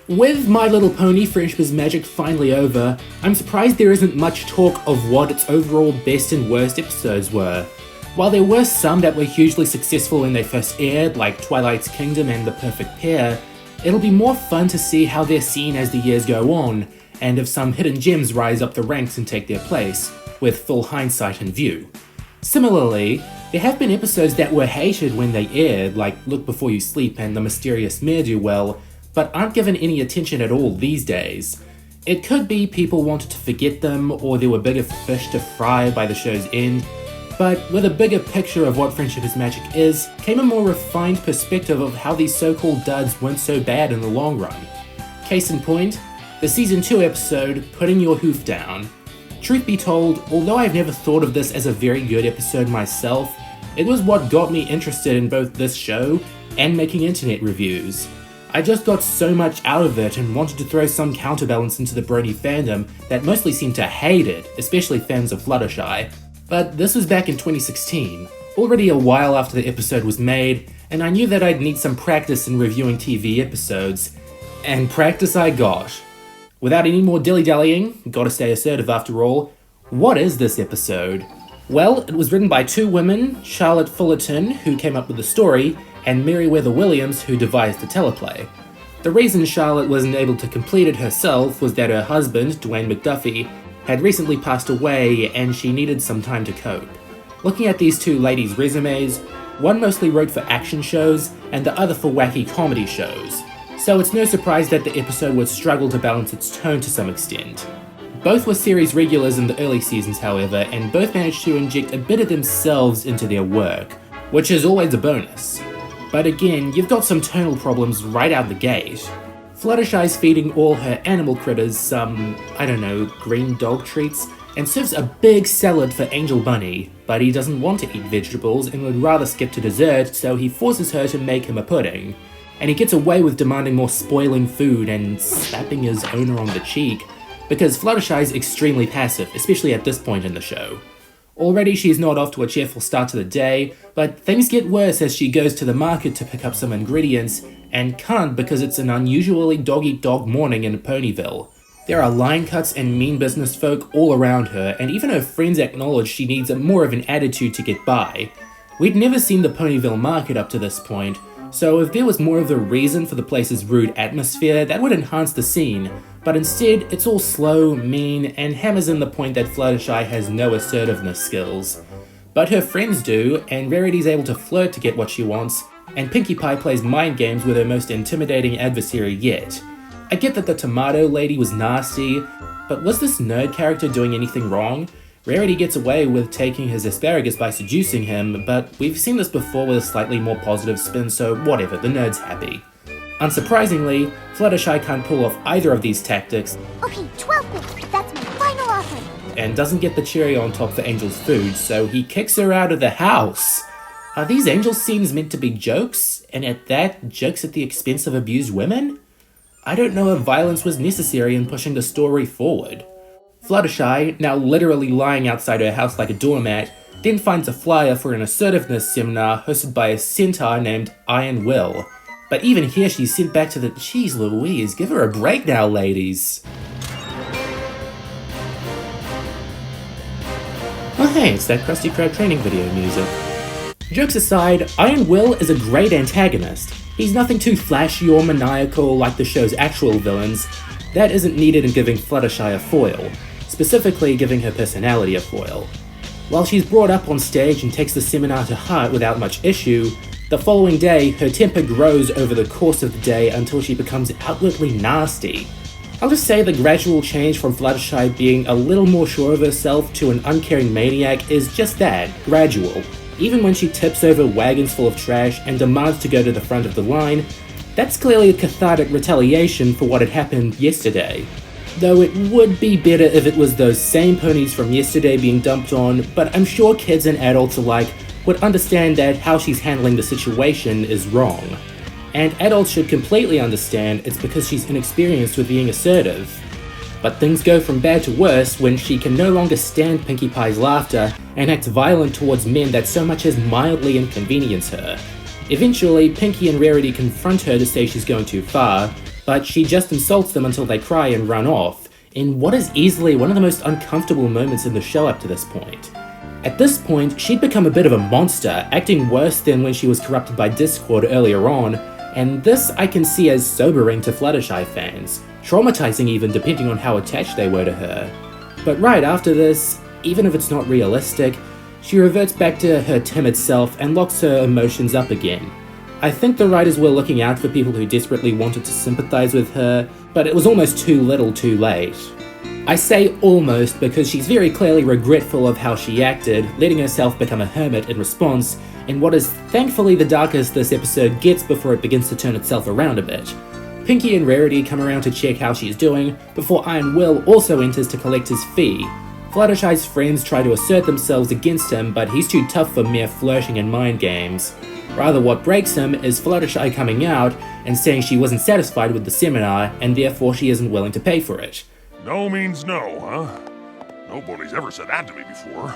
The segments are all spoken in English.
With My Little Pony Friendship is Magic finally over, I'm surprised there isn't much talk of what its overall best and worst episodes were. While there were some that were hugely successful when they first aired, like Twilight's Kingdom and The Perfect Pair, it'll be more fun to see how they're seen as the years go on, and if some hidden gems rise up the ranks and take their place, with full hindsight in view. Similarly, there have been episodes that were hated when they aired, like Look Before You Sleep and The Mysterious Ne'er-Do-Well, but aren't given any attention at all these days. It could be people wanted to forget them, or there were bigger fish to fry by the show's end, but with a bigger picture of what Friendship is Magic is, came a more refined perspective of how these so-called duds weren't so bad in the long run. Case in point, the Season 2 episode, Putting Your Hoof Down. Truth be told, although I've never thought of this as a very good episode myself, it was what got me interested in both this show and making internet reviews. I just got so much out of it and wanted to throw some counterbalance into the Brony fandom that mostly seemed to hate it, especially fans of Fluttershy. But this was back in 2016, already a while after the episode was made, and I knew that I'd need some practice in reviewing TV episodes, and practice I got. Without any more dilly-dallying, gotta stay assertive after all, what is this episode? Well, it was written by two women, Charlotte Fullerton, who came up with the story, and Meriwether Williams, who devised the teleplay. The reason Charlotte wasn't able to complete it herself was that her husband, Dwayne McDuffie, had recently passed away and she needed some time to cope. Looking at these two ladies' resumes, one mostly wrote for action shows and the other for wacky comedy shows, so it's no surprise that the episode would struggle to balance its tone to some extent. Both were series regulars in the early seasons, however, and both managed to inject a bit of themselves into their work, which is always a bonus. But again, you've got some tonal problems right out the gate. Fluttershy's feeding all her animal critters some, green dog treats, and serves a big salad for Angel Bunny, but he doesn't want to eat vegetables and would rather skip to dessert, so he forces her to make him a pudding. And he gets away with demanding more spoiling food and slapping his owner on the cheek, because Fluttershy's extremely passive, especially at this point in the show. Already she's not off to a cheerful start to the day, but things get worse as she goes to the market to pick up some ingredients, and can't because it's an unusually dog-eat-dog morning in Ponyville. There are line cuts and mean business folk all around her, and even her friends acknowledge she needs more of an attitude to get by. We'd never seen the Ponyville market up to this point, so if there was more of a reason for the place's rude atmosphere, that would enhance the scene, but instead it's all slow, mean, and hammers in the point that Fluttershy has no assertiveness skills. But her friends do, and Rarity's able to flirt to get what she wants, and Pinkie Pie plays mind games with her most intimidating adversary yet. I get that the tomato lady was nasty, but was this nerd character doing anything wrong? Rarity gets away with taking his asparagus by seducing him, but we've seen this before with a slightly more positive spin, so whatever, the nerd's happy. Unsurprisingly, Fluttershy can't pull off either of these tactics. Okay, 12 bits, that's my final offer. And doesn't get the cherry on top for Angel's food, so he kicks her out of the house. Are these Angel scenes meant to be jokes? And at that, jokes at the expense of abused women? I don't know if violence was necessary in pushing the story forward. Fluttershy, now literally lying outside her house like a doormat, then finds a flyer for an assertiveness seminar hosted by a centaur named Iron Will. But even here she's sent back to the Jeez Louise, give her a break now, ladies. Oh hey, it's that Krusty Krab training video music. Jokes aside, Iron Will is a great antagonist. He's nothing too flashy or maniacal like the show's actual villains. That isn't needed in giving Fluttershy a foil, specifically giving her personality a foil. While she's brought up on stage and takes the seminar to heart without much issue, the following day her temper grows over the course of the day until she becomes outwardly nasty. I'll just say the gradual change from Fluttershy being a little more sure of herself to an uncaring maniac is just that, gradual. Even when she tips over wagons full of trash and demands to go to the front of the line, that's clearly a cathartic retaliation for what had happened yesterday. Though it would be better if it was those same ponies from yesterday being dumped on, but I'm sure kids and adults alike would understand that how she's handling the situation is wrong. And adults should completely understand it's because she's inexperienced with being assertive. But things go from bad to worse when she can no longer stand Pinkie Pie's laughter and acts violent towards men that so much as mildly inconvenience her. Eventually, Pinkie and Rarity confront her to say she's going too far, but she just insults them until they cry and run off, in what is easily one of the most uncomfortable moments in the show up to this point. At this point, she'd become a bit of a monster, acting worse than when she was corrupted by Discord earlier on, and this I can see as sobering to Fluttershy fans, traumatizing even depending on how attached they were to her. But right after this, even if it's not realistic, she reverts back to her timid self and locks her emotions up again. I think the writers were looking out for people who desperately wanted to sympathize with her, but it was almost too little too late. I say almost because she's very clearly regretful of how she acted, letting herself become a hermit in response, in what is thankfully the darkest this episode gets before it begins to turn itself around a bit. Pinkie and Rarity come around to check how she's doing, before Iron Will also enters to collect his fee. Fluttershy's friends try to assert themselves against him, but he's too tough for mere flirting and mind games. Rather, what breaks him is Fluttershy coming out and saying she wasn't satisfied with the seminar, and therefore she isn't willing to pay for it. No means no, huh? Nobody's ever said that to me before.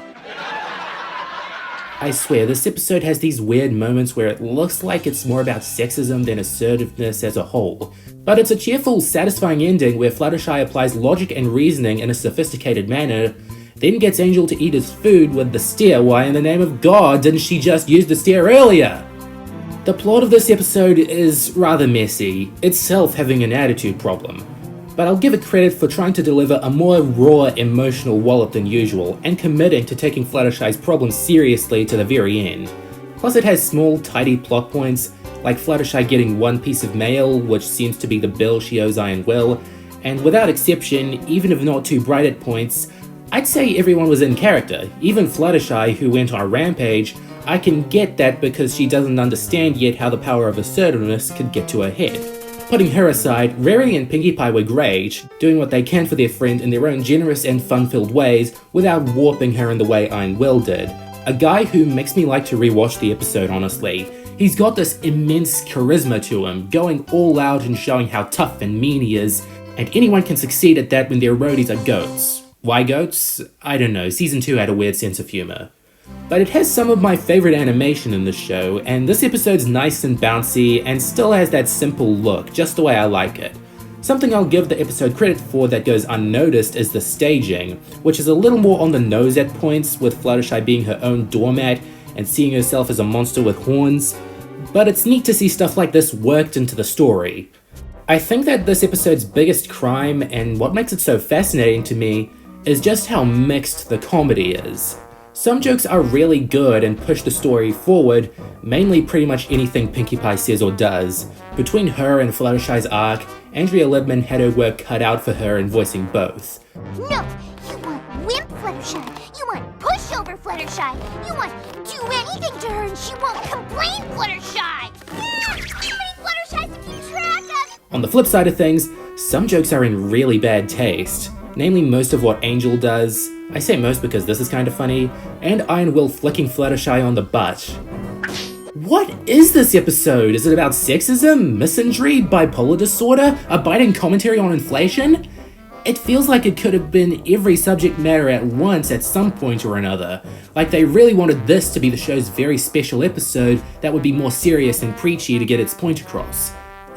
I swear, this episode has these weird moments where it looks like it's more about sexism than assertiveness as a whole. But it's a cheerful, satisfying ending where Fluttershy applies logic and reasoning in a sophisticated manner, then gets Angel to eat his food with the steer. Why in the name of God didn't she just use the steer earlier? The plot of this episode is rather messy, itself having an attitude problem. But I'll give it credit for trying to deliver a more raw emotional wallop than usual, and committing to taking Fluttershy's problems seriously to the very end. Plus it has small, tidy plot points, like Fluttershy getting one piece of mail, which seems to be the bill she owes Iron Will, and without exception, even if not too bright at points, I'd say everyone was in character. Even Fluttershy, who went on a rampage, I can get that because she doesn't understand yet how the power of assertiveness could get to her head. Putting her aside, Rarity and Pinkie Pie were great, doing what they can for their friend in their own generous and fun-filled ways without warping her in the way Iron Will did. A guy who makes me like to rewatch the episode, honestly. He's got this immense charisma to him, going all out and showing how tough and mean he is, and anyone can succeed at that when their roadies are goats. Why goats? I don't know, season 2 had a weird sense of humour. But it has some of my favourite animation in the show, and this episode's nice and bouncy and still has that simple look, just the way I like it. Something I'll give the episode credit for that goes unnoticed is the staging, which is a little more on the nose at points, with Fluttershy being her own doormat and seeing herself as a monster with horns. But it's neat to see stuff like this worked into the story. I think that this episode's biggest crime, and what makes it so fascinating to me, is just how mixed the comedy is. Some jokes are really good and push the story forward, mainly pretty much anything Pinkie Pie says or does. Between her and Fluttershy's arc, Andrea Libman had her work cut out for her in voicing both. No, you want wimp Fluttershy. You want pushover Fluttershy. You want do anything to her and she won't complain Fluttershy. Too many Fluttershys to keep track of. On the flip side of things, some jokes are in really bad taste, namely most of what Angel does. I say most because this is kind of funny, and Iron Will flicking Fluttershy on the butt. What is this episode? Is it about sexism, misandry, bipolar disorder, a biting commentary on inflation? It feels like it could have been every subject matter at once at some point or another. Like they really wanted this to be the show's very special episode that would be more serious and preachy to get its point across.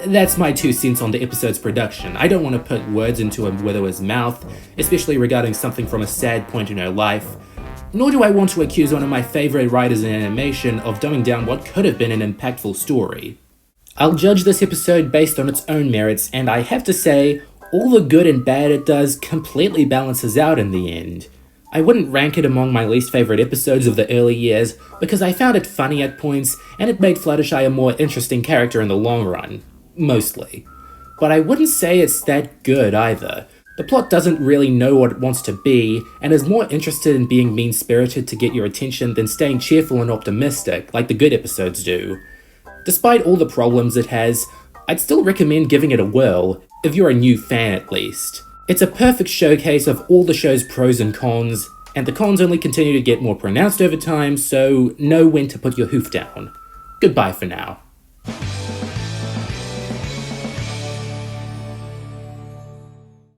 That's my 2 cents on the episode's production. I don't want to put words into a widower's mouth, especially regarding something from a sad point in her life. Nor do I want to accuse one of my favourite writers in animation of dumbing down what could have been an impactful story. I'll judge this episode based on its own merits, and I have to say, all the good and bad it does completely balances out in the end. I wouldn't rank it among my least favourite episodes of the early years, because I found it funny at points, and it made Fluttershy a more interesting character in the long run. Mostly. But I wouldn't say it's that good either. The plot doesn't really know what it wants to be, and is more interested in being mean-spirited to get your attention than staying cheerful and optimistic, like the good episodes do. Despite all the problems it has, I'd still recommend giving it a whirl, if you're a new fan at least. It's a perfect showcase of all the show's pros and cons, and the cons only continue to get more pronounced over time, so know when to put your hoof down. Goodbye for now.